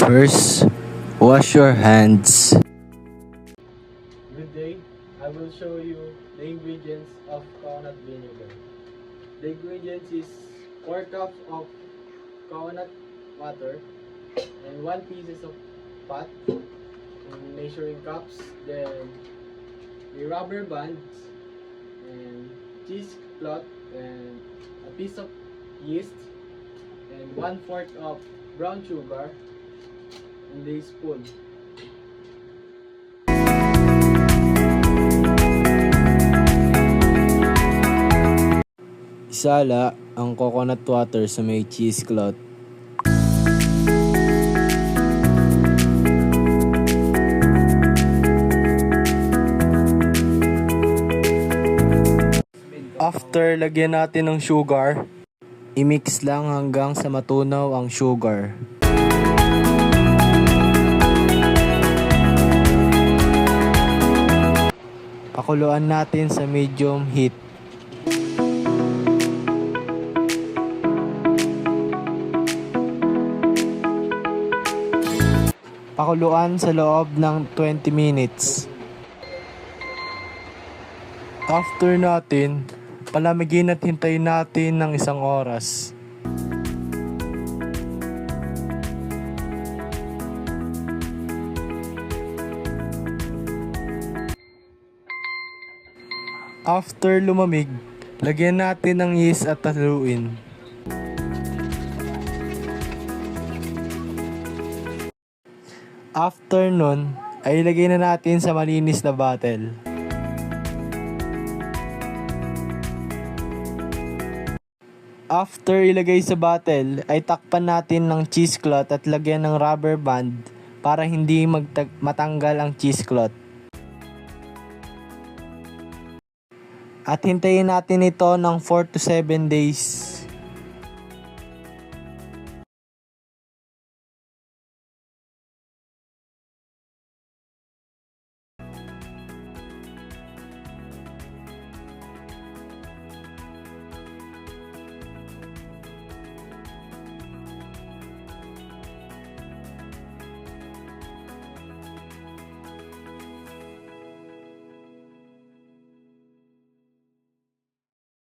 First, wash your hands. Good day. I will show you the ingredients of coconut vinegar. The ingredients is 4 cups of coconut water and 1 pieces of pot in measuring cups, then the rubber bands and cheesecloth and a piece of yeast and 1/4 of brown sugar and a spoon. Isala ang coconut water sa may cheesecloth. After lagyan natin ng sugar, i-mix lang hanggang sa matunaw ang sugar. Pakuluan natin sa medium heat. Pakuluan sa loob ng 20 minutes. After natin, palamigin at hintayin natin ng 1 oras. After lumamig, lagyan natin ng yeast at haluin. After nun, ay ilagay na natin sa malinis na bottle. After ilagay sa bottle, ay takpan natin ng cheesecloth at lagyan ng rubber band para hindi matanggal ang cheesecloth. At hintayin natin ito ng 4 to 7 days.